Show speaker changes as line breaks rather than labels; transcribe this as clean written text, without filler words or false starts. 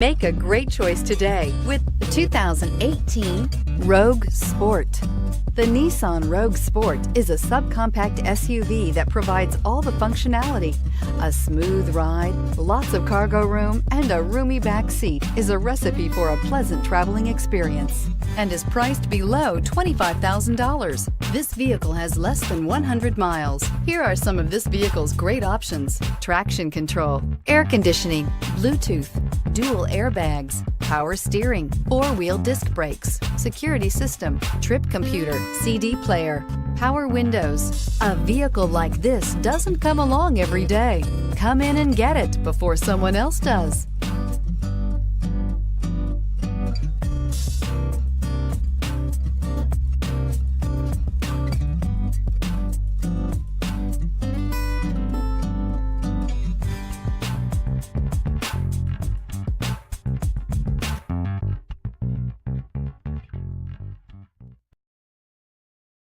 Make a great choice today with the 2018 Rogue Sport. The Nissan Rogue Sport is a subcompact SUV that provides all the functionality. A smooth ride, lots of cargo room, and a roomy back seat is a recipe for a pleasant traveling experience and is priced below $25,000. This vehicle has less than 100 miles. Here are some of this vehicle's great options: traction control, air conditioning, Bluetooth, dual airbags, power steering, four-wheel disc brakes, security system, trip computer, CD player, power windows. A vehicle like this doesn't come along every day. Come in and get it before someone else does.